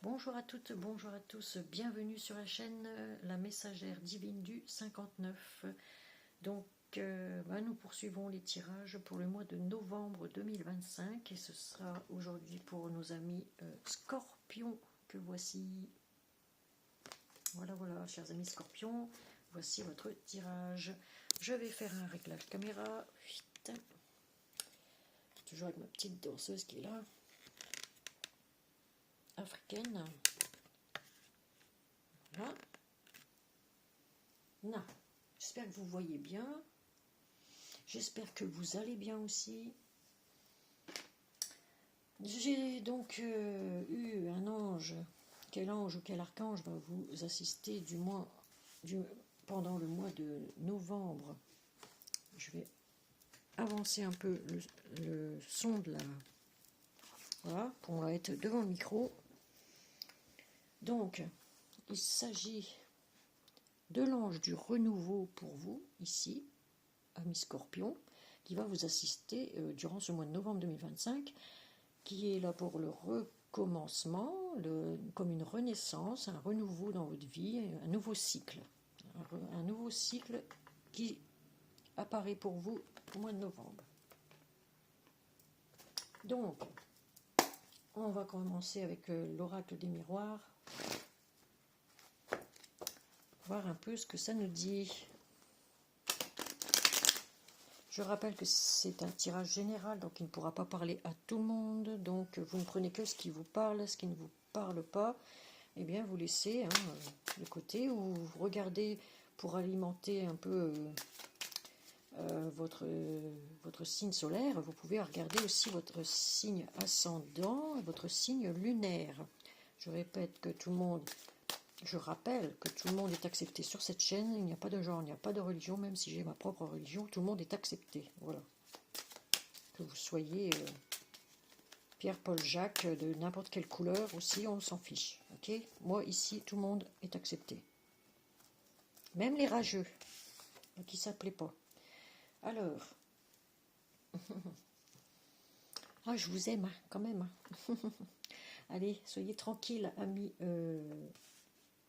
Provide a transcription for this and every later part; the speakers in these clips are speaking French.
Bonjour à toutes, bonjour à tous, bienvenue sur la chaîne La Messagère Divine du 59. Donc, nous poursuivons les tirages pour le mois de novembre 2025 et ce sera aujourd'hui pour nos amis Scorpions que voici. Voilà, voilà, chers amis Scorpions, voici votre tirage. Je vais faire un réglage caméra, vite. Toujours avec ma petite danseuse qui est là, africaine. Voilà. Non. J'espère que vous voyez bien. J'espère que vous allez bien aussi. J'ai donc eu un ange. Quel ange ou quel archange va vous assister pendant le mois de novembre. Je vais avancer un peu le son de la... Voilà, pour être devant le micro. Donc, il s'agit de l'ange du renouveau pour vous, ici, ami Scorpion, qui va vous assister durant ce mois de novembre 2025, qui est là pour le recommencement, comme une renaissance, un renouveau dans votre vie, un nouveau cycle. Un nouveau cycle qui apparaît pour vous au mois de novembre. Donc, on va commencer avec l'oracle des miroirs. Voir un peu ce que ça nous dit. Je rappelle que c'est un tirage général, donc il ne pourra pas parler à tout le monde. Donc vous ne prenez que ce qui vous parle, ce qui ne vous parle pas, eh bien vous laissez de côté, ou vous regardez pour alimenter un peu votre signe solaire. Vous pouvez regarder aussi votre signe ascendant et votre signe lunaire. Je répète que tout le monde... Je rappelle que tout le monde est accepté sur cette chaîne, il n'y a pas de genre, il n'y a pas de religion, même si j'ai ma propre religion, tout le monde est accepté, voilà. Que vous soyez Pierre, Paul, Jacques, de n'importe quelle couleur aussi, on s'en fiche, ok? Moi, ici, tout le monde est accepté. Même les rageux, qui ne s'appelaient pas. Alors, ah, je vous aime, quand même. Allez, soyez tranquilles, amis.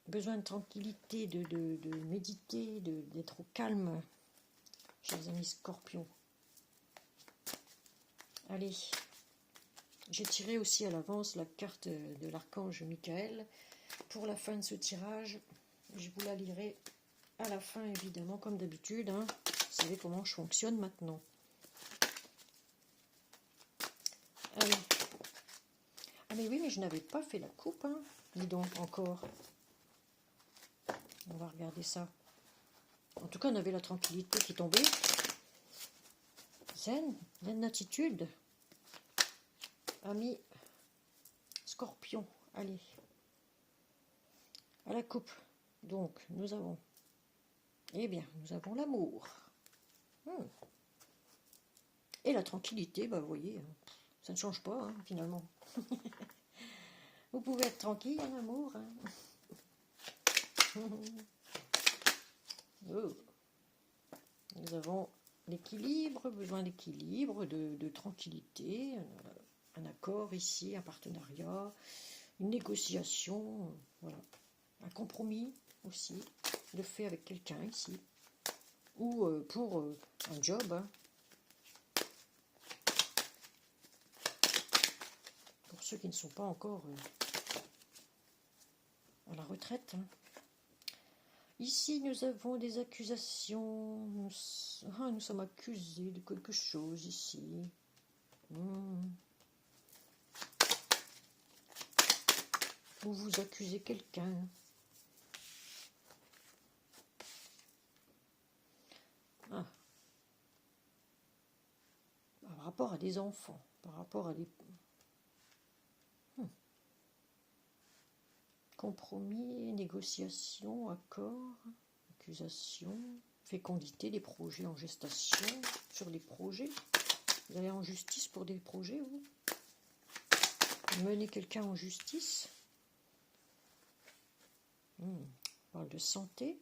Besoin de tranquillité, de méditer, d'être au calme, chers amis Scorpions. Allez, j'ai tiré aussi à l'avance la carte de l'archange Michael pour la fin de ce tirage. Je vous la lirai à la fin, évidemment, comme d'habitude. Vous savez comment je fonctionne maintenant. Allez. Ah mais oui, mais je n'avais pas fait la coupe, dis donc, encore. On va regarder ça. En tout cas, on avait la tranquillité qui tombait. Zen attitude. Ami Scorpion, allez. À la coupe. Donc, nous avons... Eh bien, nous avons l'amour. Et la tranquillité, bah vous voyez, ça ne change pas, finalement. Vous pouvez être tranquille en amour. Oh. Nous avons l'équilibre, besoin d'équilibre, de tranquillité, un accord ici, un partenariat, une négociation, voilà, un compromis aussi, de fait avec quelqu'un ici, ou pour un job, pour ceux qui ne sont pas encore à la retraite. Ici, nous avons des accusations. Nous sommes accusés de quelque chose ici. Ou vous accusez quelqu'un. Par rapport à des enfants, par rapport à des... Compromis, négociation, accord, accusation, fécondité, des projets en gestation, sur des projets. Vous allez en justice pour des projets, vous? Mener quelqu'un en justice. On parle de santé.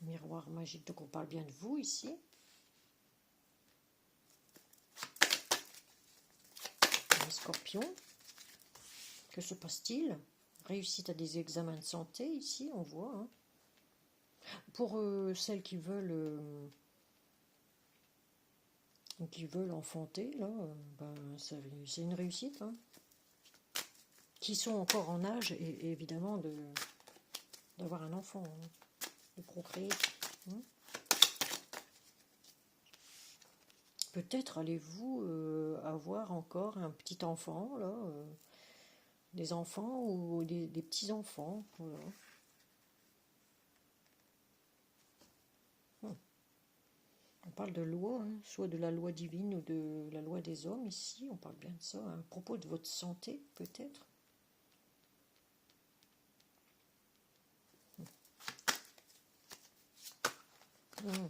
Miroir magique, donc on parle bien de vous ici. Un Scorpion. Que se passe-t-il? Réussite à des examens de santé ici, on voit. Hein. Pour celles qui veulent enfanter, là, ben, c'est une réussite. Hein. Qui sont encore en âge, et évidemment, d'avoir un enfant, hein, de procréer. Hein. Peut-être allez-vous avoir encore un petit enfant, là, des enfants ou des petits-enfants. Voilà. On parle de loi, hein, soit de la loi divine ou de la loi des hommes ici, on parle bien de ça, hein, à propos de votre santé peut-être. On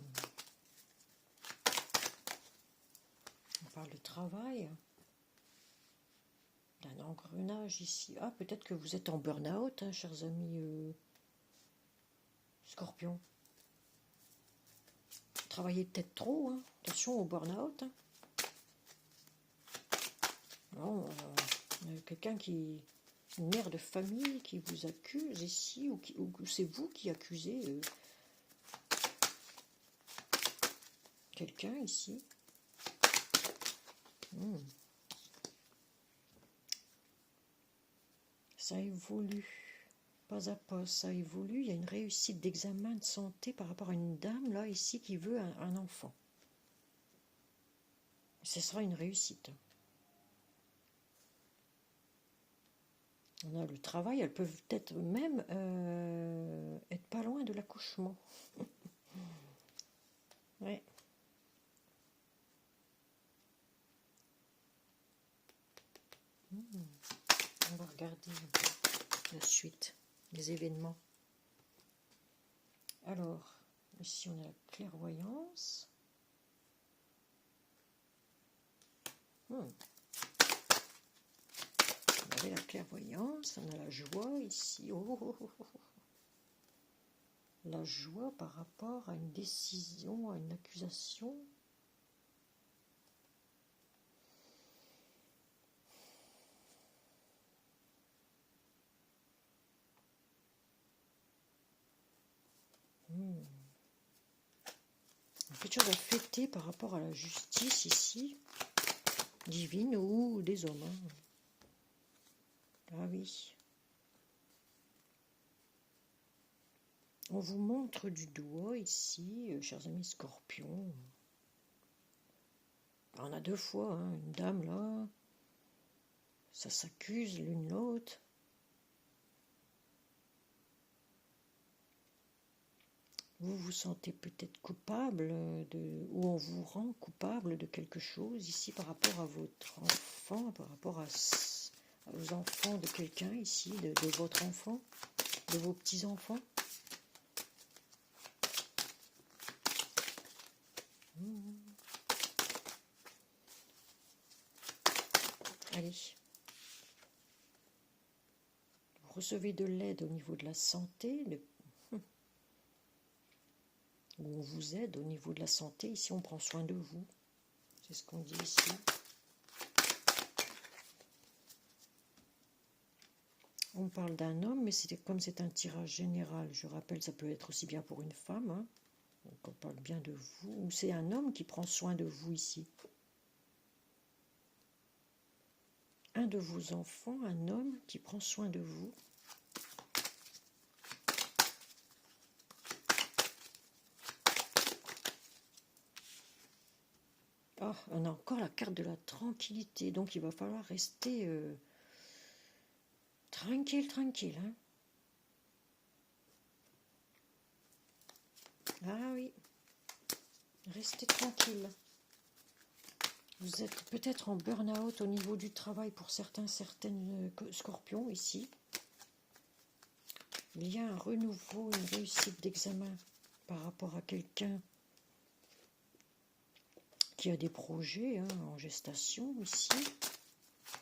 parle de travail, d'un engrenage ici. Ah, peut-être que vous êtes en burn-out, hein, chers amis Scorpions. Travaillez peut-être trop, hein. Attention au burn-out. Hein. Non, quelqu'un une mère de famille qui vous accuse ici, ou c'est vous qui accusez quelqu'un ici. Ça évolue, pas à pas, ça évolue. Il y a une réussite d'examen de santé par rapport à une dame, là, ici, qui veut un enfant. Ce sera une réussite. On a le travail, elles peuvent peut-être même être pas loin de l'accouchement. Ouais. On va regarder la suite des événements. Alors, ici on a la clairvoyance. On avait la clairvoyance, on a la joie ici. La joie par rapport à une décision, à une accusation. Quelque chose à fêter par rapport à la justice ici, divine ou des hommes. Hein. Ah oui. On vous montre du doigt ici, chers amis Scorpions. On a deux fois, hein, une dame là, ça s'accuse l'une l'autre. Vous vous sentez peut-être coupable, ou on vous rend coupable de quelque chose ici par rapport à votre enfant, par rapport aux enfants de quelqu'un ici, de votre enfant, de vos petits-enfants. Allez. Vous recevez de l'aide au niveau de la santé, où on vous aide au niveau de la santé. Ici, on prend soin de vous. C'est ce qu'on dit ici. On parle d'un homme, mais comme c'est un tirage général, je rappelle, ça peut être aussi bien pour une femme. Hein. Donc on parle bien de vous. Ou c'est un homme qui prend soin de vous ici. Un de vos enfants, un homme qui prend soin de vous. Ah, on a encore la carte de la tranquillité. Donc il va falloir rester tranquille. Hein. Ah oui. Restez tranquille. Vous êtes peut-être en burn-out au niveau du travail pour certaines Scorpions ici. Il y a un renouveau, une réussite d'examen par rapport à quelqu'un qui a des projets hein, en gestation ici,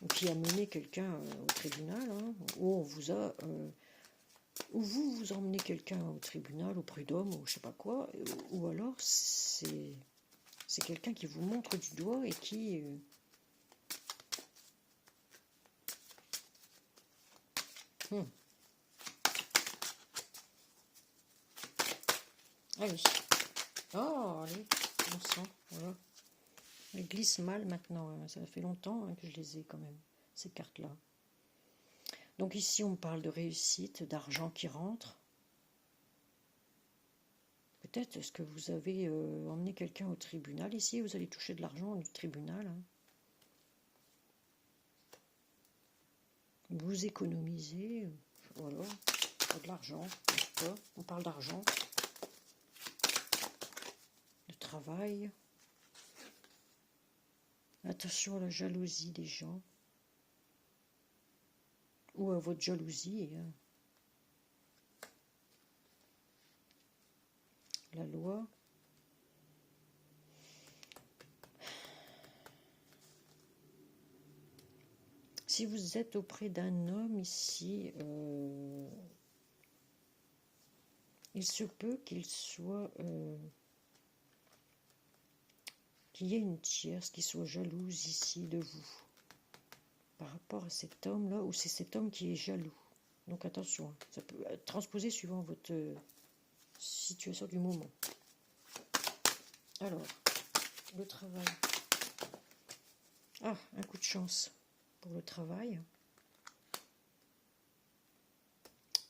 ou qui a mené quelqu'un au tribunal, hein, où on vous a Ou vous emmenez quelqu'un au tribunal, au prud'homme, ou je sais pas quoi, ou alors c'est quelqu'un qui vous montre du doigt et qui... Allez. Oh, allez, on sent, voilà. Elles glissent mal maintenant, hein. Ça fait longtemps que je les ai quand même, ces cartes-là. Donc ici, on parle de réussite, d'argent qui rentre. Peut-être est-ce que vous avez emmené quelqu'un au tribunal ici, vous allez toucher de l'argent du tribunal. Hein. Vous économisez, voilà, de l'argent, on parle d'argent, de travail. Attention à la jalousie des gens, ou à votre jalousie. Hein. La loi. Si vous êtes auprès d'un homme ici, il se peut qu'il soit, qu'il y ait une tierce qui soit jalouse ici de vous, par rapport à cet homme-là, ou c'est cet homme qui est jaloux. Donc attention, ça peut être transposé suivant votre situation du moment. Alors, le travail. Ah, un coup de chance pour le travail.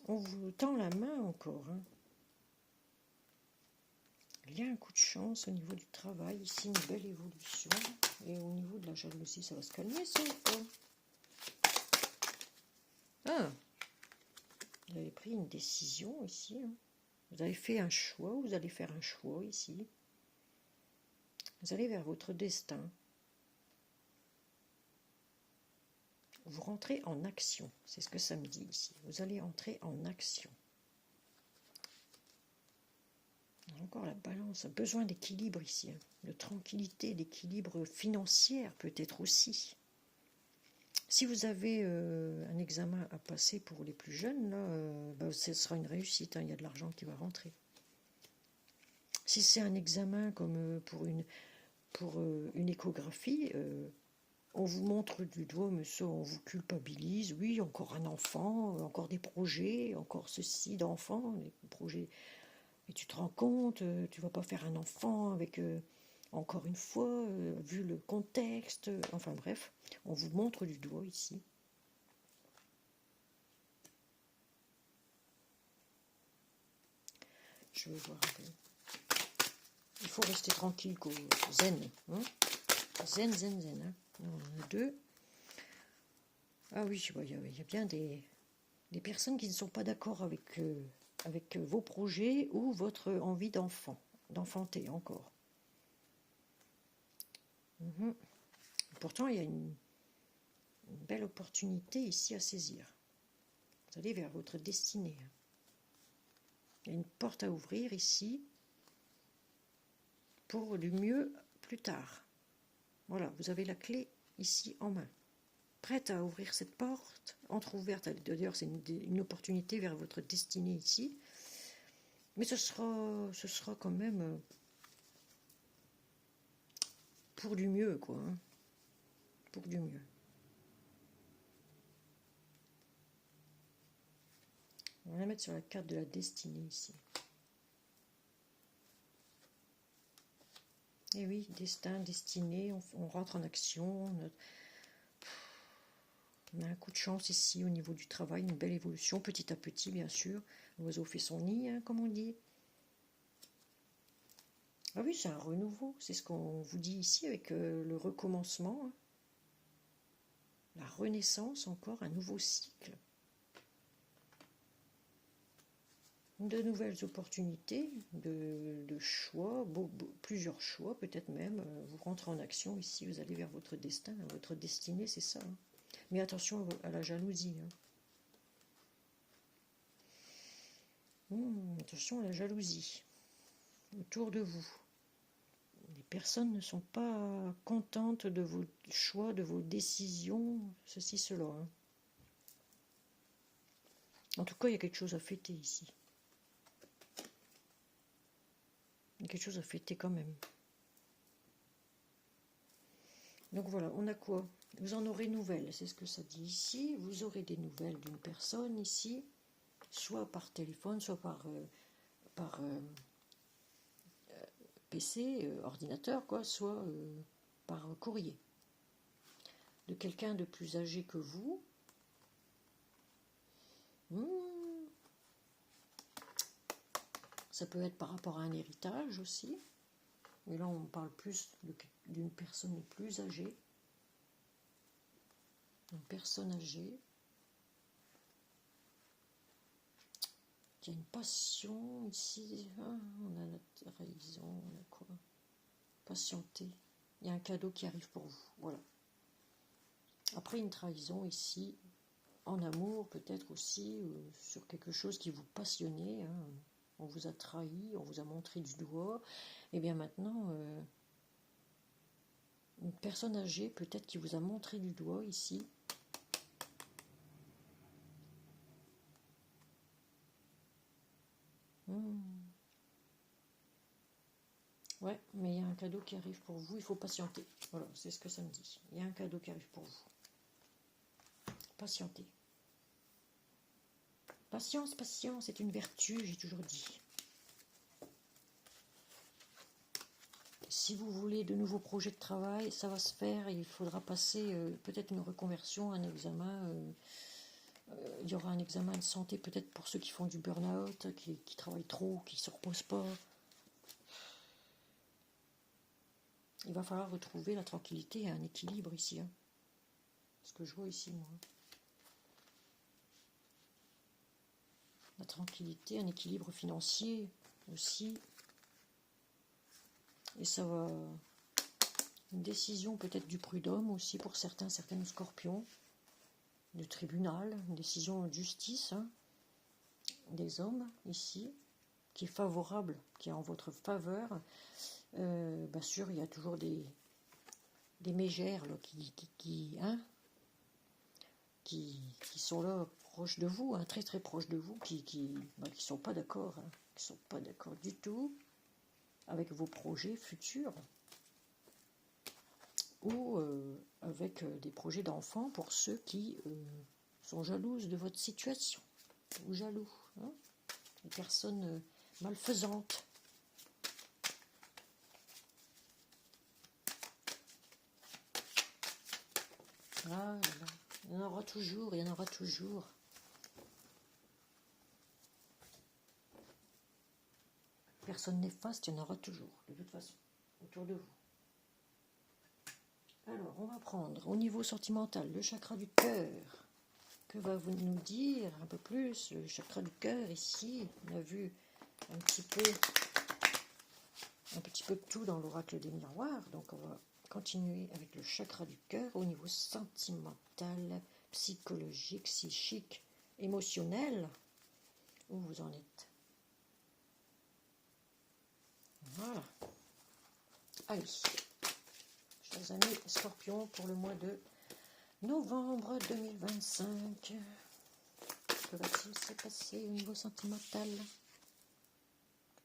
On vous tend la main encore. Hein. Il y a un coup de chance au niveau du travail. Ici, une belle évolution. Et au niveau de la jalousie, ça va se calmer, ça ou pas? Ah, vous avez pris une décision ici. Hein. Vous avez fait un choix, vous allez faire un choix ici. Vous allez vers votre destin. Vous rentrez en action, c'est ce que ça me dit ici. Vous allez entrer en action. Encore la balance, besoin d'équilibre ici, hein. De tranquillité, d'équilibre financier peut-être aussi. Si vous avez un examen à passer pour les plus jeunes, là, ce sera une réussite, hein, il y a de l'argent qui va rentrer. Si c'est un examen comme pour une échographie, on vous montre du doigt, mais ça, on vous culpabilise. Oui, encore un enfant, encore des projets, encore ceci d'enfants, les projets. Et tu te rends compte, tu vas pas faire un enfant avec, encore une fois, vu le contexte. Enfin bref, on vous montre du doigt ici. Je vais voir un peu. Il faut rester tranquille, quoi. Zen. Hein, zen, zen, zen. Hein. On en a deux. Ah oui, il y a bien des personnes qui ne sont pas d'accord avec vos projets ou votre envie d'enfanter encore. Pourtant, il y a une belle opportunité ici à saisir. Vous allez vers votre destinée. Il y a une porte à ouvrir ici pour du mieux plus tard. Voilà, vous avez la clé ici en main. Prête à ouvrir cette porte, entrouverte. D'ailleurs, c'est une opportunité vers votre destinée ici. Mais ce sera quand même pour du mieux, quoi. Hein. Pour du mieux. On va la mettre sur la carte de la destinée ici. Et oui, destin, destinée, on rentre en action. On a un coup de chance ici au niveau du travail, une belle évolution, petit à petit, bien sûr. L'oiseau fait son nid, hein, comme on dit. Ah oui, c'est un renouveau, c'est ce qu'on vous dit ici avec le recommencement. Hein. La renaissance, encore un nouveau cycle. De nouvelles opportunités, de choix, plusieurs choix peut-être même. Vous rentrez en action ici, vous allez vers votre destin, votre destinée, c'est ça. Hein. Mais attention à la jalousie. Hein. Attention à la jalousie autour de vous. Les personnes ne sont pas contentes de vos choix, de vos décisions, ceci, cela. Hein. En tout cas, il y a quelque chose à fêter ici. Il y a quelque chose à fêter quand même. Donc voilà, on a quoi? Vous en aurez nouvelles, c'est ce que ça dit ici. Vous aurez des nouvelles d'une personne ici, soit par téléphone, soit par PC, ordinateur, quoi, soit par courrier. De quelqu'un de plus âgé que vous. Ça peut être par rapport à un héritage aussi. Mais là, on parle plus d'une personne plus âgée. Une personne âgée. Il y a une passion ici. Ah, on a la trahison, on a quoi? Patienter. Il y a un cadeau qui arrive pour vous. Voilà. Après une trahison ici, en amour peut-être aussi, sur quelque chose qui vous passionnait. Hein. On vous a trahi, on vous a montré du doigt. Et bien maintenant, une personne âgée peut-être qui vous a montré du doigt ici. Ouais, mais il y a un cadeau qui arrive pour vous, il faut patienter. Voilà, c'est ce que ça me dit. Il y a un cadeau qui arrive pour vous. Patientez. Patience, patience, c'est une vertu, j'ai toujours dit. Si vous voulez de nouveaux projets de travail, ça va se faire. Il faudra passer peut-être une reconversion, un examen. Il y aura un examen de santé peut-être pour ceux qui font du burn-out, qui travaillent trop, qui ne se reposent pas. Il va falloir retrouver la tranquillité et un équilibre ici. Hein. Ce que je vois ici, moi. La tranquillité, un équilibre financier aussi. Et ça va... Une décision peut-être du prud'homme aussi pour certains scorpions. Du tribunal, une décision de justice hein, des hommes ici, qui est favorable, qui est en votre faveur. Bien sûr, il y a toujours des mégères là, qui sont là proches de vous, hein, très très proches de vous, qui sont pas d'accord, hein, qui sont pas d'accord du tout avec vos projets futurs ou avec des projets d'enfants pour ceux qui sont jalouses de votre situation ou jaloux, hein, des personnes malfaisantes. Ah, voilà. Il y en aura toujours, il y en aura toujours. Personne néfaste, il y en aura toujours, de toute façon, autour de vous. Alors, on va prendre au niveau sentimental le chakra du cœur. Que va vous nous dire un peu plus le chakra du cœur ici? On a vu un petit peu de tout dans l'oracle des miroirs. Donc, on va continuer avec le chakra du cœur au niveau sentimental, psychologique, psychique, émotionnel. Où vous en êtes? Voilà. Allez, chers amis Scorpions, pour le mois de novembre 2025, que va-t-il se passer au niveau sentimental?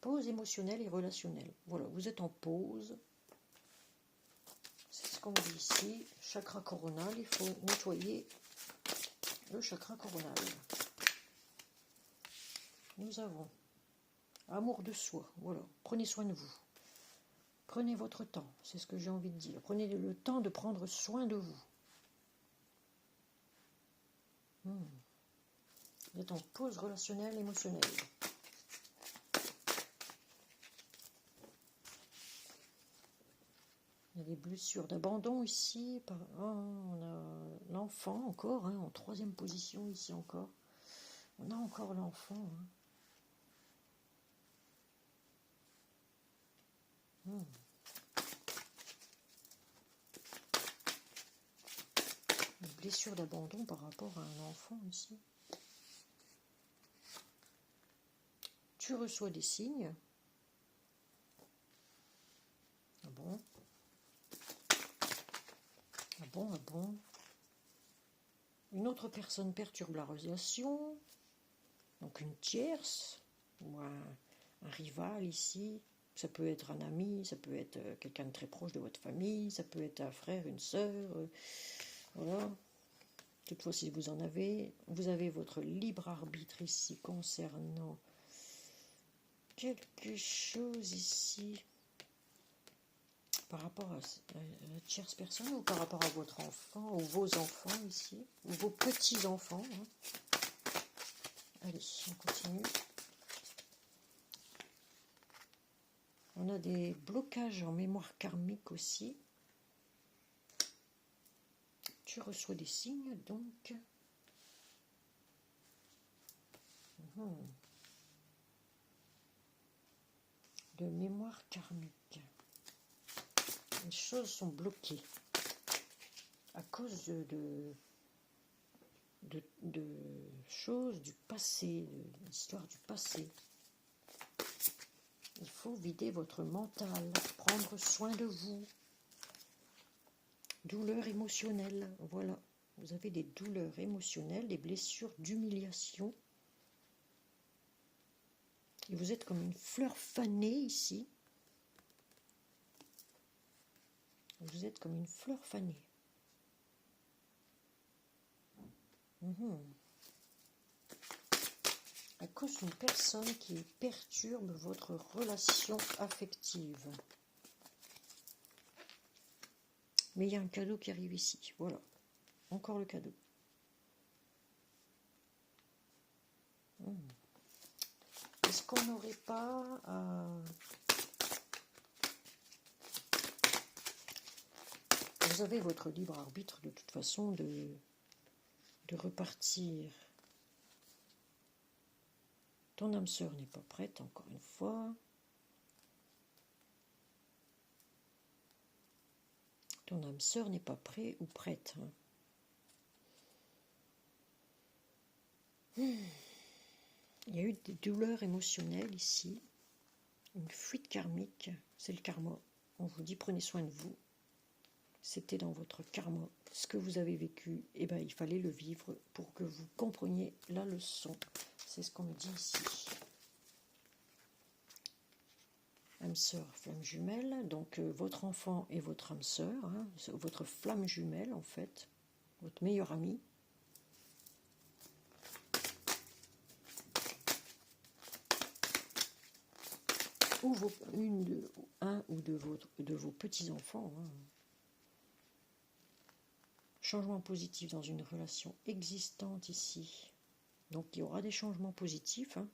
Pause émotionnelle et relationnelle. Voilà, vous êtes en pause. C'est ce qu'on dit ici. Chakra coronal, il faut nettoyer le chakra coronal. Nous avons amour de soi. Voilà, prenez soin de vous. Prenez votre temps, c'est ce que j'ai envie de dire. Prenez le temps de prendre soin de vous. Vous êtes en pause relationnelle, émotionnelle. Il y a des blessures d'abandon ici. On a l'enfant encore, hein, en troisième position ici encore. On a encore l'enfant. Hein. Une blessure d'abandon par rapport à un enfant ici. Tu reçois des signes. Ah bon? Ah bon? Une autre personne perturbe la relation. Donc une tierce, ou un rival ici, ça peut être un ami, ça peut être quelqu'un de très proche de votre famille, ça peut être un frère, une sœur, voilà. Toutefois, si vous en avez, vous avez votre libre arbitre ici concernant quelque chose ici par rapport à la tierce personne ou par rapport à votre enfant ou vos enfants ici, ou vos petits-enfants. Hein. Allez, on continue. On a des blocages en mémoire karmique aussi. Tu reçois des signes, donc. De mémoire karmique. Les choses sont bloquées à cause de choses du passé, de l'histoire du passé. Il faut vider votre mental, prendre soin de vous. Douleurs émotionnelles, voilà. Vous avez des douleurs émotionnelles, des blessures d'humiliation. Et vous êtes comme une fleur fanée ici. Vous êtes comme une fleur fanée. À cause d'une personne qui perturbe votre relation affective. Mais il y a un cadeau qui arrive ici. Voilà. Encore le cadeau. Est-ce qu'on n'aurait pas... Vous avez votre libre arbitre de toute façon de repartir. Ton âme sœur n'est pas prête, encore une fois. Ton âme sœur n'est pas prêt ou prête. Hein. Il y a eu des douleurs émotionnelles ici. Une fuite karmique, c'est le karma. On vous dit prenez soin de vous. C'était dans votre karma. Ce que vous avez vécu, eh ben, il fallait le vivre pour que vous compreniez la leçon. C'est ce qu'on me dit ici. Âme sœur, flamme jumelle. Donc votre enfant et votre âme sœur, hein, votre flamme jumelle en fait, votre meilleur ami. Ou un ou de vos petits-enfants. Hein. Changement positif dans une relation existante ici. Donc il y aura des changements positifs hein,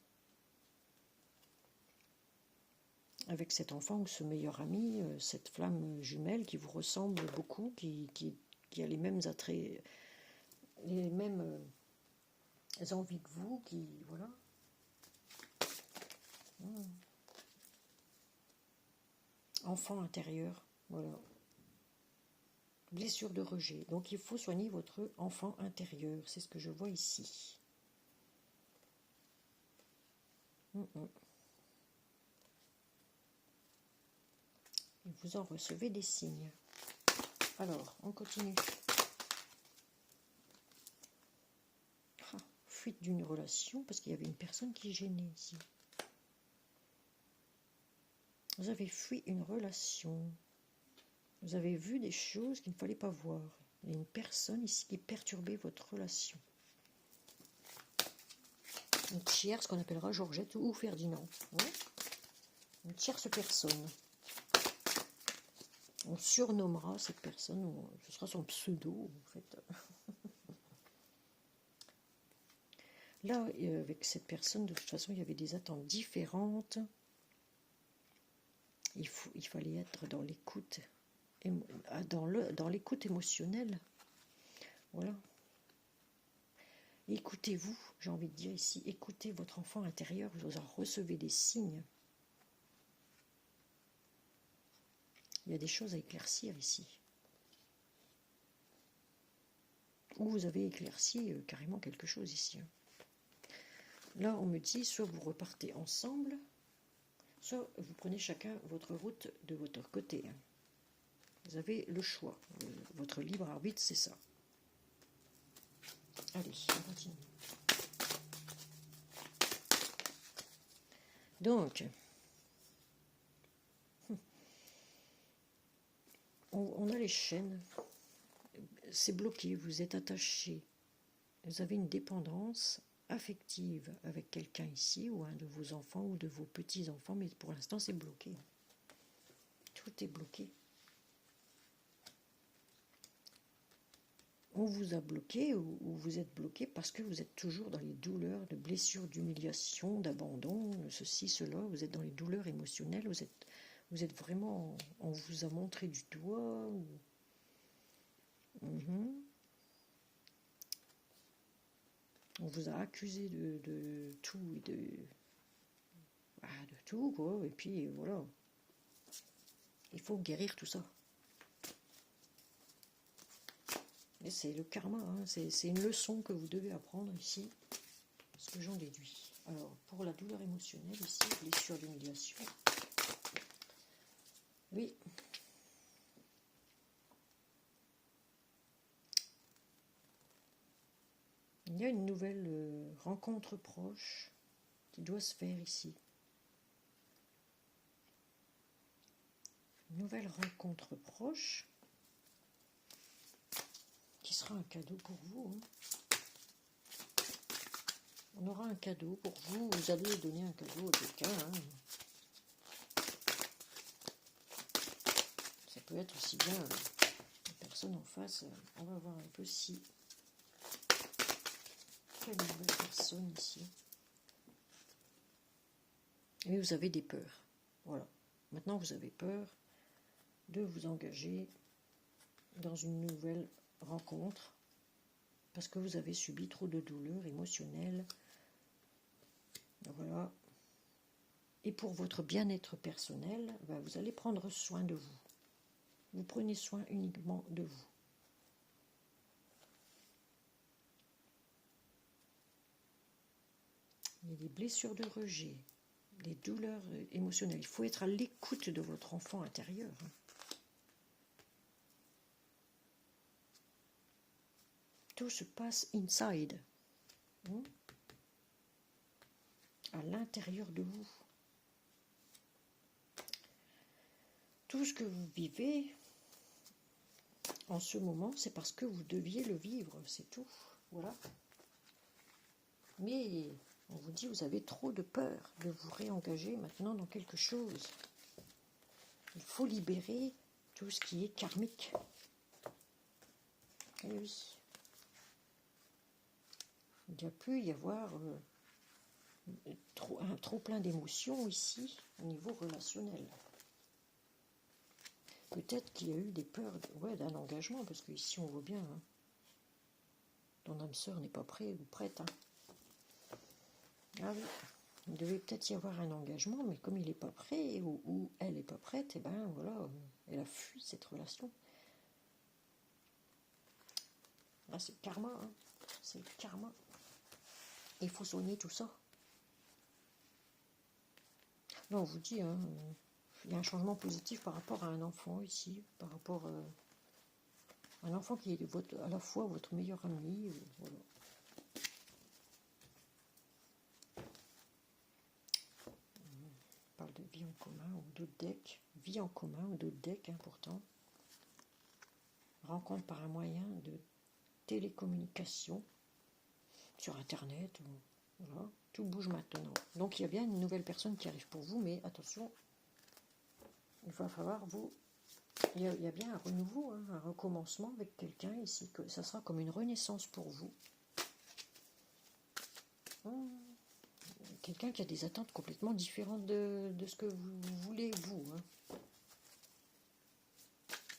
avec cet enfant ou ce meilleur ami, cette flamme jumelle qui vous ressemble beaucoup, qui a les mêmes attraits, les mêmes envies que vous, qui voilà. Enfant intérieur, voilà. Blessure de rejet. Donc il faut soigner votre enfant intérieur. C'est ce que je vois ici. Et vous en recevez des signes. Alors, on continue. Fuite d'une relation, parce qu'il y avait une personne qui gênait ici. Vous avez fui une relation. Vous avez vu des choses qu'il ne fallait pas voir. Il y a une personne ici qui perturbait votre relation. Une tierce qu'on appellera Georgette ou Ferdinand. Ouais. Une tierce personne. On surnommera cette personne, ce sera son pseudo en fait. Là, avec cette personne, de toute façon, il y avait des attentes différentes. Il fallait être dans l'écoute. Dans l'écoute émotionnelle. Voilà. Écoutez-vous, j'ai envie de dire ici, écoutez votre enfant intérieur, vous en recevez des signes. Il y a des choses à éclaircir ici. Ou vous avez éclairci carrément quelque chose ici. Là, on me dit, soit vous repartez ensemble, soit vous prenez chacun votre route de votre côté. Vous avez le choix. Votre libre arbitre, c'est ça. Allez, on continue. Donc, on a les chaînes. C'est bloqué, vous êtes attaché. Vous avez une dépendance affective avec quelqu'un ici, ou un de vos enfants, ou de vos petits-enfants, mais pour l'instant, c'est bloqué. Tout est bloqué. On vous a bloqué ou vous êtes bloqué parce que vous êtes toujours dans les douleurs de blessures, d'humiliation, d'abandon, ceci, cela. Vous êtes dans les douleurs émotionnelles, vous êtes vraiment... On vous a montré du doigt. On vous a accusé de tout, de tout, quoi. Et puis voilà. Il faut guérir tout ça. Et c'est le karma, hein. C'est une leçon que vous devez apprendre ici, ce que j'en déduis. Alors, pour la douleur émotionnelle, ici, blessure d'humiliation. Oui. Il y a une nouvelle rencontre proche qui doit se faire ici. Une nouvelle rencontre proche qui sera un cadeau pour vous. Hein. On aura un cadeau pour vous. Vous allez donner un cadeau à quelqu'un. Hein. Ça peut être aussi bien la personne en face. On va voir un peu si... Quelle nouvelle personne ici. Et vous avez des peurs. Voilà. Maintenant, vous avez peur de vous engager dans une nouvelle rencontre parce que vous avez subi trop de douleurs émotionnelles. Voilà. Et pour votre bien-être personnel, vous allez prendre soin de vous. Vous prenez soin uniquement de vous. Il y a des blessures de rejet, des douleurs émotionnelles. Il faut être à l'écoute de votre enfant intérieur. Tout se passe inside, à l'intérieur de vous. Tout ce que vous vivez en ce moment, c'est parce que vous deviez le vivre, c'est tout. Voilà. Mais on vous dit, vous avez trop de peur de vous réengager maintenant dans quelque chose. Il faut libérer tout ce qui est karmique. Et oui. Il n'y a plus y avoir un trop plein d'émotions ici, au niveau relationnel. Peut-être qu'il y a eu des peurs d'un engagement, parce qu'ici on voit bien, hein, ton âme sœur n'est pas prêt ou prête. Hein. Ah oui, il devait peut-être y avoir un engagement, mais comme il n'est pas prêt, ou elle n'est pas prête, et ben voilà, elle a fui cette relation. Là, c'est le karma, hein. C'est le karma. Il faut soigner tout ça. Non, on vous dit, hein, il y a un changement positif par rapport à un enfant ici, par rapport à un enfant qui est à la fois votre meilleur ami. Voilà. On parle de vie en commun ou d'autres decks. Vie en commun ou d'autres decks, important. Rencontre par un moyen de télécommunication sur Internet. Voilà. Tout bouge maintenant. Donc il y a bien une nouvelle personne qui arrive pour vous, mais attention, il va falloir vous... Il y a bien un renouveau, hein, un recommencement avec quelqu'un ici, que ça sera comme une renaissance pour vous. Quelqu'un qui a des attentes complètement différentes de ce que vous voulez, vous. Hein.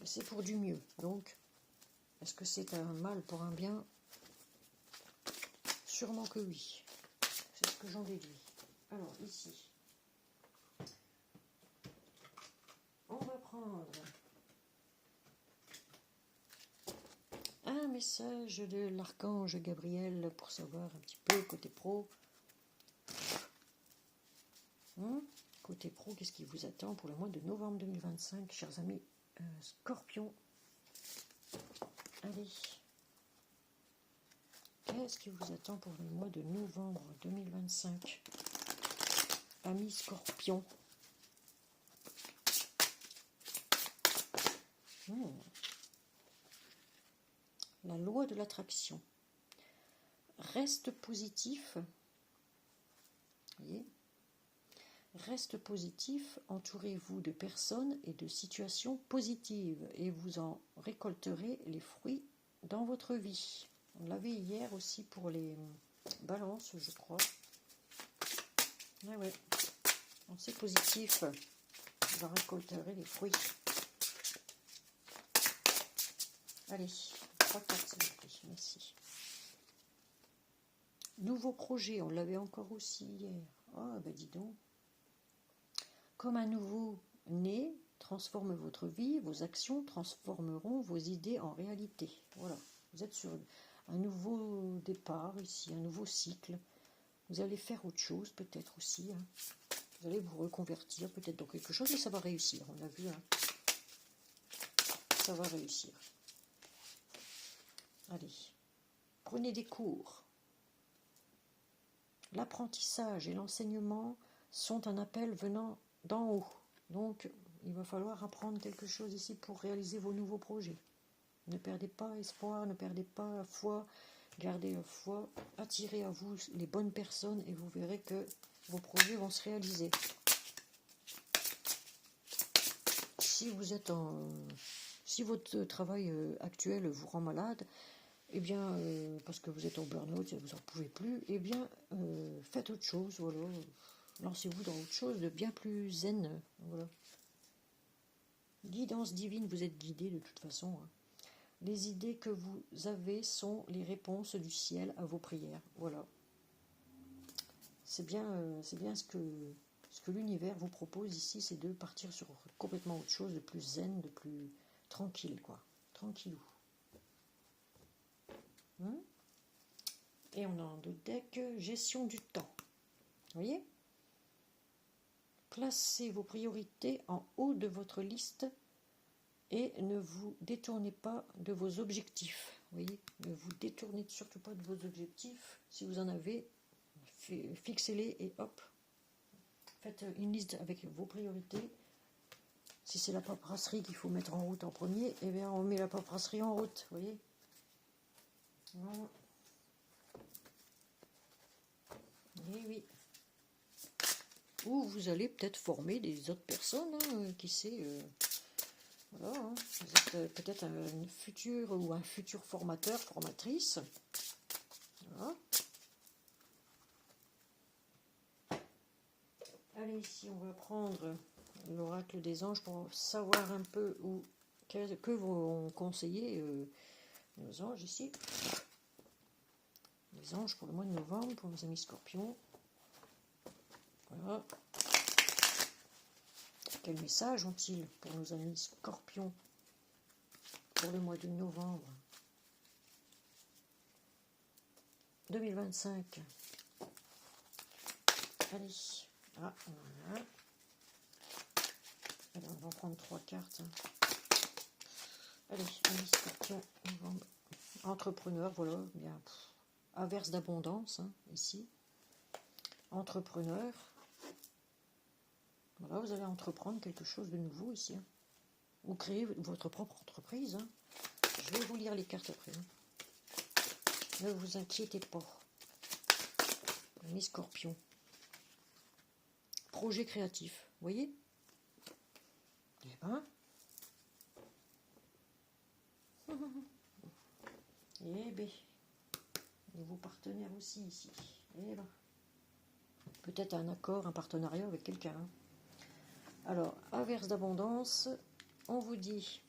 C'est pour du mieux. Donc, est-ce que c'est un mal pour un bien? Sûrement que oui. C'est ce que j'en déduis. Alors, ici, on va prendre un message de l'archange Gabriel pour savoir un petit peu côté pro. Côté pro, qu'est-ce qui vous attend pour le mois de novembre 2025, chers amis Scorpion? Allez. Qu'est-ce qui vous attend pour le mois de novembre 2025? amis Scorpion. La loi de l'attraction. Reste positif. Voyez, reste positif, entourez-vous de personnes et de situations positives et vous en récolterez les fruits dans votre vie. On l'avait hier aussi pour les balances, je crois. Ah ouais, c'est positif, vous en récolterez les fruits. Allez, 3 cartes s'il vous plaît, merci. Nouveau projet, on l'avait encore aussi hier. Oh, ben dis donc. Comme un nouveau né transforme votre vie, vos actions transformeront vos idées en réalité. Voilà, vous êtes sur un nouveau départ ici, un nouveau cycle. Vous allez faire autre chose peut-être aussi. Hein. Vous allez vous reconvertir peut-être dans quelque chose et ça va réussir. On a vu, hein. Ça va réussir. Allez, prenez des cours. L'apprentissage et l'enseignement sont un appel venant d'en haut. Donc, il va falloir apprendre quelque chose ici pour réaliser vos nouveaux projets. Ne perdez pas espoir, ne perdez pas la foi, gardez la foi, attirez à vous les bonnes personnes et vous verrez que vos projets vont se réaliser. Si vous êtes si votre travail actuel vous rend malade, eh bien, parce que vous êtes en burn-out et vous n'en pouvez plus, eh bien, faites autre chose, voilà. Lancez-vous dans autre chose de bien plus zen, voilà. Guidance divine, vous êtes guidé de toute façon. Hein. Les idées que vous avez sont les réponses du ciel à vos prières, voilà. C'est bien ce que l'univers vous propose ici, c'est de partir sur complètement autre chose, de plus zen, de plus tranquille, quoi. Tranquillou. Et on a un autre deck, gestion du temps. Vous voyez ? Placez vos priorités en haut de votre liste et ne vous détournez pas de vos objectifs. Vous voyez ? Ne vous détournez surtout pas de vos objectifs. Si vous en avez, fixez-les et hop, faites une liste avec vos priorités. Si c'est la paperasserie qu'il faut mettre en route en premier, eh bien on met la paperasserie en route. Vous voyez ? Voilà. Et oui. Ou vous allez peut-être former des autres personnes, hein, qui sait. Voilà, hein. Vous êtes peut-être un futur formateur, formatrice. Voilà. Allez, ici, on va prendre l'oracle des anges pour savoir un peu que vont conseiller nos anges ici. Les anges pour le mois de novembre, pour nos amis scorpions. Voilà. Quel message ont-ils pour nos amis scorpions pour le mois de novembre 2025? Allez, on en a un. Allez, on va en prendre 3 cartes. Allez, amis scorpions, novembre. Entrepreneur, voilà, bien. Averse d'abondance, hein, ici. Entrepreneur. Voilà, vous allez entreprendre quelque chose de nouveau ici. Hein. Ou créer votre propre entreprise. Hein. Je vais vous lire les cartes après. Hein. Ne vous inquiétez pas. Mes scorpions. Projet créatif. Vous voyez? Eh ben. Eh ben. Vos partenaires aussi ici. Eh ben. Peut-être un accord, un partenariat avec quelqu'un. Hein. Alors, averse d'abondance, on vous dit,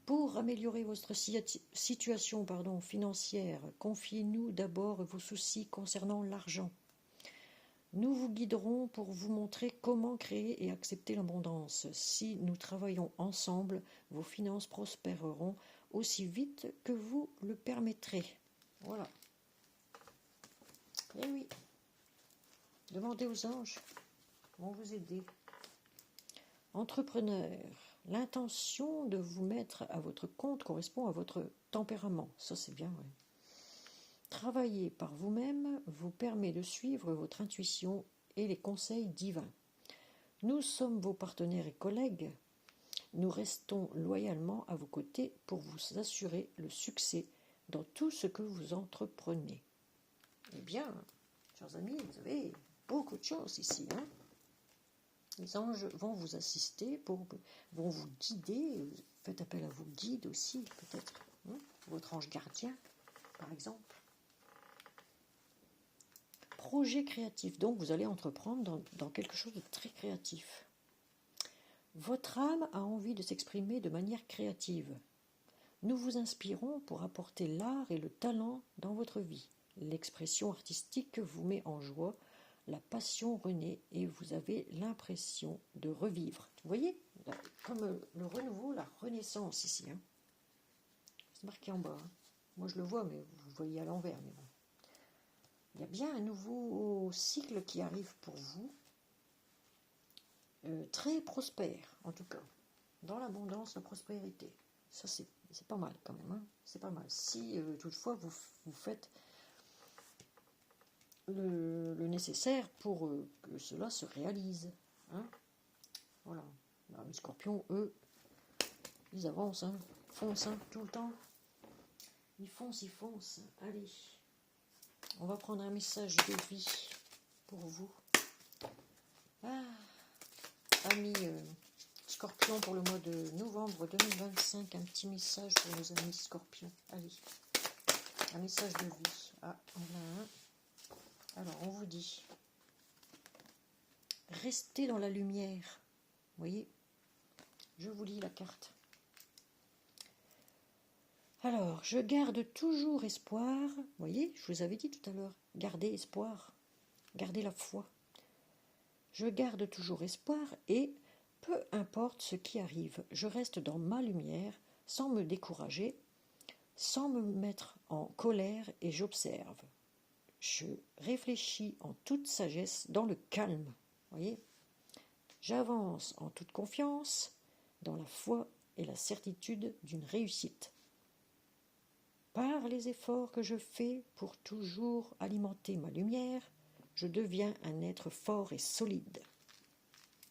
pour améliorer votre situation financière, confiez-nous d'abord vos soucis concernant l'argent. Nous vous guiderons pour vous montrer comment créer et accepter l'abondance. Si nous travaillons ensemble, vos finances prospéreront aussi vite que vous le permettrez. Voilà. Eh oui. Demandez aux anges. Ils vont vous aider. Entrepreneur, l'intention de vous mettre à votre compte correspond à votre tempérament. Ça, c'est bien, oui. Travailler par vous-même vous permet de suivre votre intuition et les conseils divins. Nous sommes vos partenaires et collègues. Nous restons loyalement à vos côtés pour vous assurer le succès dans tout ce que vous entreprenez. Eh bien, chers amis, vous avez beaucoup de chance ici. Hein. Les anges vont vous assister, vont vous guider. Faites appel à vos guides aussi, peut-être. Hein, votre ange gardien, par exemple. Projet créatif. Donc, vous allez entreprendre dans quelque chose de très créatif. Votre âme a envie de s'exprimer de manière créative. Nous vous inspirons pour apporter l'art et le talent dans votre vie. L'expression artistique vous met en joie, la passion renaît et vous avez l'impression de revivre. Vous voyez, comme le renouveau, la renaissance ici. Hein. C'est marqué en bas. Hein. Moi je le vois, mais vous voyez à l'envers. Mais bon. Il y a bien un nouveau cycle qui arrive pour vous. Très prospère, en tout cas. Dans l'abondance, la prospérité. Ça, c'est pas mal quand même. Hein. C'est pas mal. Si toutefois vous faites le nécessaire pour que cela se réalise. Hein. Voilà. Alors, les scorpions, eux, ils avancent, hein, foncent hein, tout le temps. Ils foncent, ils foncent. Allez, on va prendre un message de vie pour vous. Ah, amis scorpions, pour le mois de novembre 2025, un petit message pour nos amis scorpions. Allez, un message de vie. Ah, on a un. Alors, on vous dit, restez dans la lumière. Vous voyez, je vous lis la carte. Alors, je garde toujours espoir. Vous voyez, je vous avais dit tout à l'heure, gardez espoir, gardez la foi. Je garde toujours espoir et, peu importe ce qui arrive, je reste dans ma lumière, sans me décourager, sans me mettre en colère et j'observe. Je réfléchis en toute sagesse, dans le calme. Voyez, j'avance en toute confiance, dans la foi et la certitude d'une réussite. Par les efforts que je fais pour toujours alimenter ma lumière, je deviens un être fort et solide.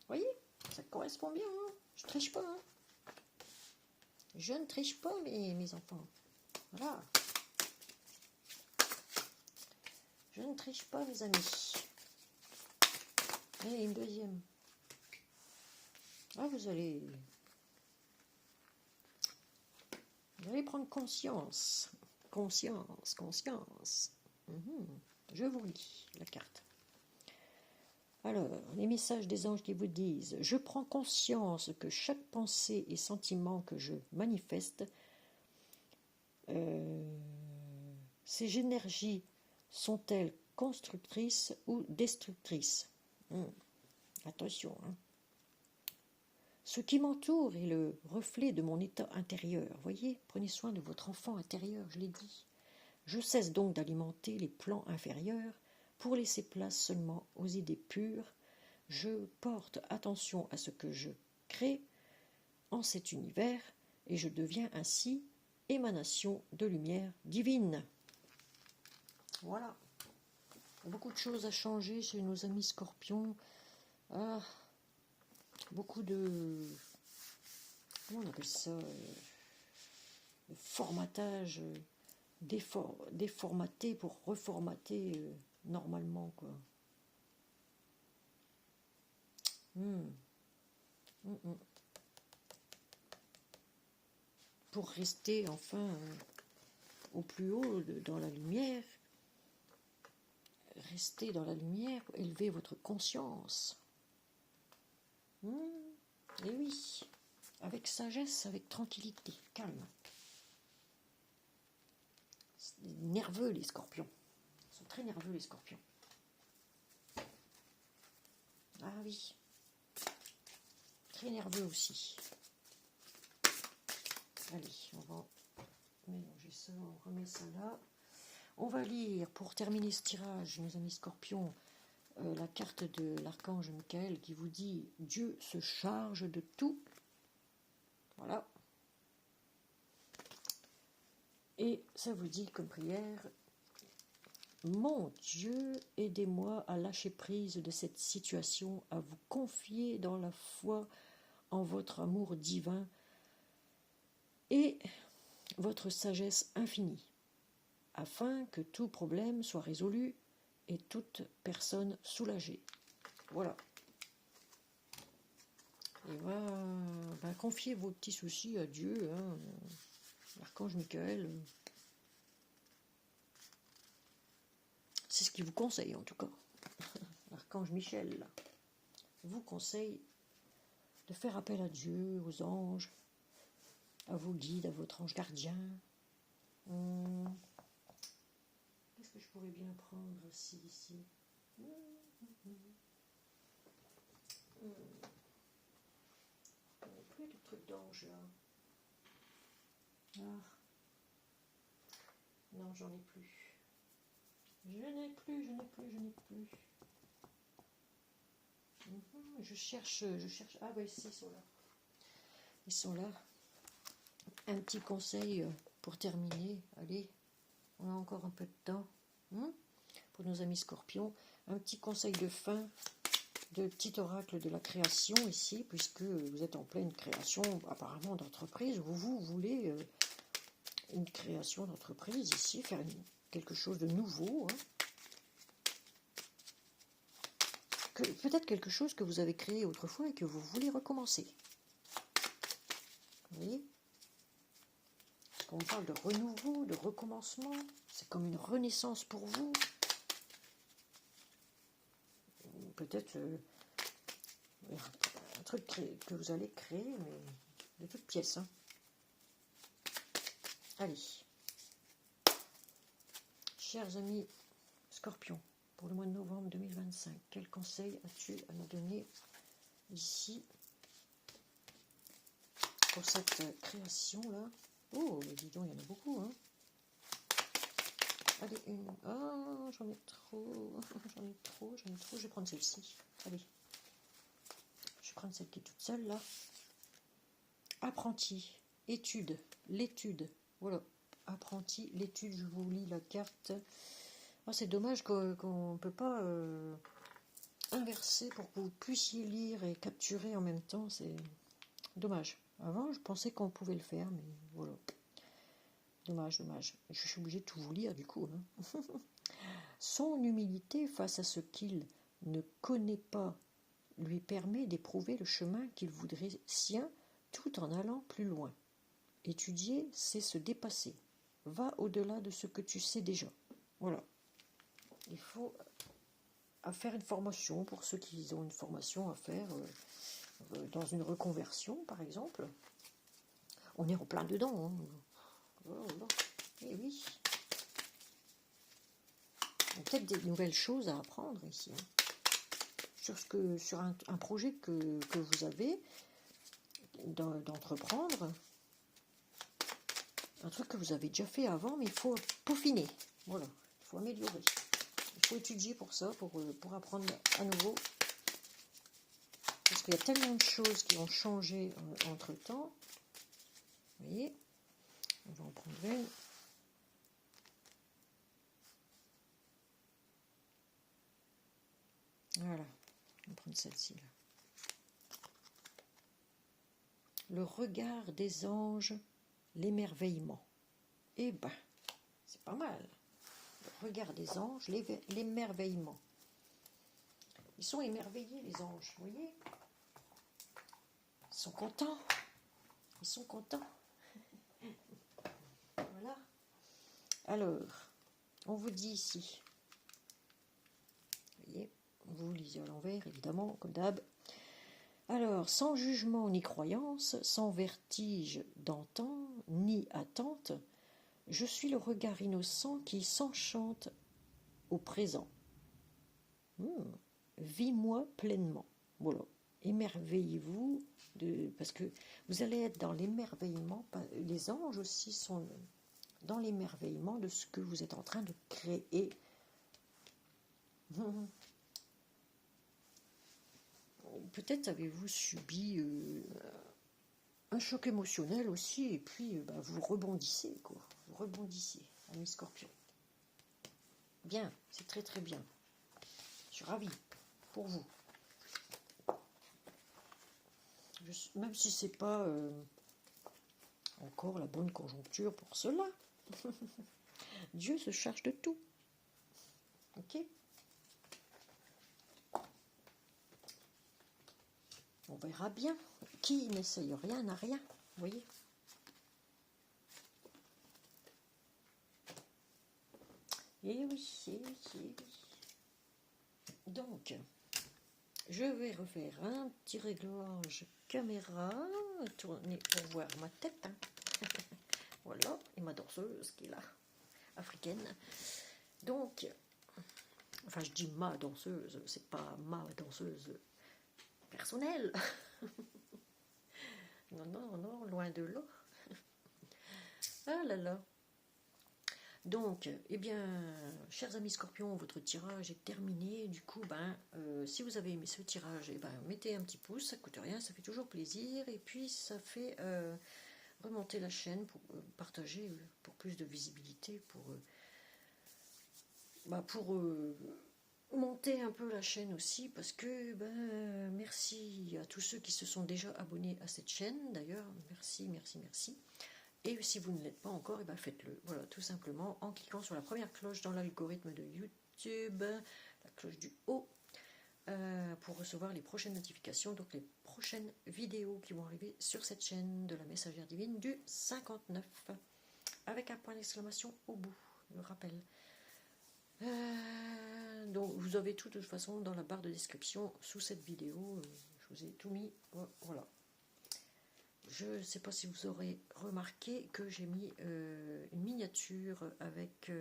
Voyez, ça correspond bien. Hein, je ne triche pas. Hein. Je ne triche pas, mes enfants. Voilà. Je ne triche pas, mes amis. Et une deuxième. Ah, vous allez prendre conscience. Conscience. Je vous lis la carte. Alors, les messages des anges qui vous disent « Je prends conscience que chaque pensée et sentiment que je manifeste, ces énergies sont-elles constructrices ou destructrices ?» Attention, hein. Ce qui m'entoure est le reflet de mon état intérieur. Voyez, prenez soin de votre enfant intérieur, je l'ai dit. Je cesse donc d'alimenter les plans inférieurs pour laisser place seulement aux idées pures. Je porte attention à ce que je crée en cet univers et je deviens ainsi émanation de lumière divine. Voilà. Il y a beaucoup de choses à changer chez nos amis scorpions. Ah, beaucoup de... Comment on appelle ça le formatage, déformater pour reformater normalement, quoi. Pour rester enfin au plus haut dans la lumière, restez dans la lumière, élevez votre conscience. Et oui, avec sagesse, avec tranquillité, calme. Nerveux les scorpions. Ils sont très nerveux les scorpions. Ah oui. Très nerveux aussi. Allez, on va mélanger ça, on remet ça là. On va lire, pour terminer ce tirage, mes amis scorpions, la carte de l'archange Michael qui vous dit « Dieu se charge de tout ». Voilà. Et ça vous dit comme prière Mon Dieu, aidez-moi à lâcher prise de cette situation, à vous confier dans la foi en votre amour divin et votre sagesse infinie, afin que tout problème soit résolu et toute personne soulagée. Voilà. Et va confier vos petits soucis à Dieu, hein. L'archange Michael, c'est ce qu'il vous conseille en tout cas. L'archange Michel vous conseille de faire appel à Dieu, aux anges, à vos guides, à votre ange gardien. Qu'est-ce que je pourrais bien prendre ici? Plus de trucs d'ange là. Ah. Non, j'en ai plus. Je n'ai plus. Je cherche. Ah oui, ils sont là. Ils sont là. Un petit conseil pour terminer. Allez, on a encore un peu de temps. Pour nos amis scorpions. Un petit conseil de fin de petit oracle de la création ici, puisque vous êtes en pleine création apparemment d'entreprise. Vous voulez une création d'entreprise ici, faire quelque chose de nouveau. Peut-être quelque chose que vous avez créé autrefois et que vous voulez recommencer. Vous voyez? Quand on parle de renouveau, de recommencement, c'est comme une renaissance pour vous. Peut-être un truc que vous allez créer, mais de toutes pièces. Allez. Chers amis scorpions, pour le mois de novembre 2025, quel conseil as-tu à nous donner ici pour cette création-là? Oh, dis donc, il y en a beaucoup, hein. Allez, une. Oh, j'en ai trop. Je vais prendre celle-ci. Allez. Je vais prendre celle qui est toute seule, là. Apprenti. Étude. L'étude. Voilà. Apprenti. L'étude. Je vous lis la carte. Oh, c'est dommage qu'on ne peut pas inverser pour que vous puissiez lire et capturer en même temps. C'est dommage. Avant, je pensais qu'on pouvait le faire, mais voilà. Dommage. Je suis obligée de tout vous lire du coup. Son humilité face à ce qu'il ne connaît pas lui permet d'éprouver le chemin qu'il voudrait sien tout en allant plus loin. Étudier, c'est se dépasser. Va au-delà de ce que tu sais déjà. Voilà. Il faut faire une formation pour ceux qui ont une formation à faire dans une reconversion, par exemple. On est en plein dedans. Voilà. Et oui. Il y a peut-être des nouvelles choses à apprendre ici. Sur un projet que vous avez d'entreprendre. Un truc que vous avez déjà fait avant, mais il faut peaufiner. Voilà. Il faut améliorer. Il faut étudier pour ça, pour apprendre à nouveau. Parce qu'il y a tellement de choses qui ont changé entre-temps. Vous voyez? On va en prendre une. Voilà. On va prendre celle-ci. Le regard des anges, l'émerveillement. Eh ben, c'est pas mal. Le regard des anges, l'émerveillement. Ils sont émerveillés, les anges, vous voyez? Ils sont contents. Voilà. Alors, on vous dit ici. Vous voyez, vous lisez à l'envers, évidemment, comme d'hab. Alors, sans jugement ni croyance, sans vertige d'antan, ni attente, je suis le regard innocent qui s'enchante au présent. Vis-moi pleinement. Voilà. Émerveillez-vous, parce que vous allez être dans l'émerveillement. Les anges aussi sont dans l'émerveillement de ce que vous êtes en train de créer. Peut-être avez-vous subi un choc émotionnel aussi, et puis vous rebondissez, quoi. Vous rebondissez, amis scorpions. Bien, c'est très très bien. Je suis ravie pour vous. Même si c'est pas encore la bonne conjoncture pour cela. Dieu se charge de tout. Ok? On verra bien. Qui n'essaye rien n'a rien. Vous voyez? Eh oui, eh oui, eh oui. Donc, je vais refaire un petit réglage caméra, tourner pour voir ma tête. Hein. Voilà, et ma danseuse qui est là, africaine. Donc, enfin je dis ma danseuse, c'est pas ma danseuse personnelle. Non, non, non, loin de là. Ah là là. Donc, eh bien, chers amis scorpions, votre tirage est terminé. Du coup, si vous avez aimé ce tirage, mettez un petit pouce, ça coûte rien, ça fait toujours plaisir. Et puis, ça fait remonter la chaîne pour partager, pour plus de visibilité, pour monter un peu la chaîne aussi, parce que merci à tous ceux qui se sont déjà abonnés à cette chaîne. D'ailleurs, merci, merci, merci. Et si vous ne l'êtes pas encore, faites-le. Voilà, tout simplement en cliquant sur la première cloche dans l'algorithme de YouTube, la cloche du haut, pour recevoir les prochaines notifications, donc les prochaines vidéos qui vont arriver sur cette chaîne de la messagère divine du 59, avec un point d'exclamation au bout, je rappelle. Donc vous avez tout de toute façon dans la barre de description sous cette vidéo, je vous ai tout mis, voilà. Je ne sais pas si vous aurez remarqué que j'ai mis une miniature avec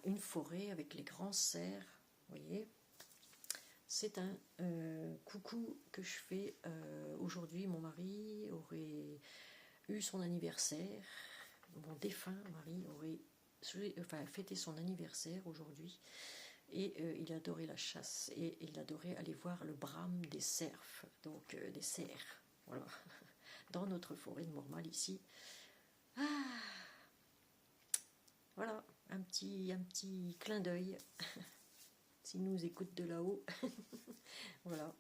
une forêt avec les grands cerfs, vous voyez. C'est un coucou que je fais aujourd'hui. Mon mari aurait eu son anniversaire, mon défunt mari aurait fêté son anniversaire aujourd'hui. Et il adorait la chasse et il adorait aller voir le brame des cerfs, donc des cerfs, voilà, dans notre forêt de Mormal ici. Ah, voilà, un petit clin d'œil, s'il nous écoute de là-haut. Voilà.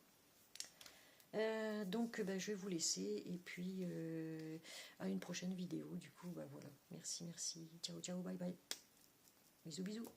Donc je vais vous laisser et puis à une prochaine vidéo. Du coup, voilà. Merci, merci. Ciao, ciao, bye, bye. Bisous, bisous.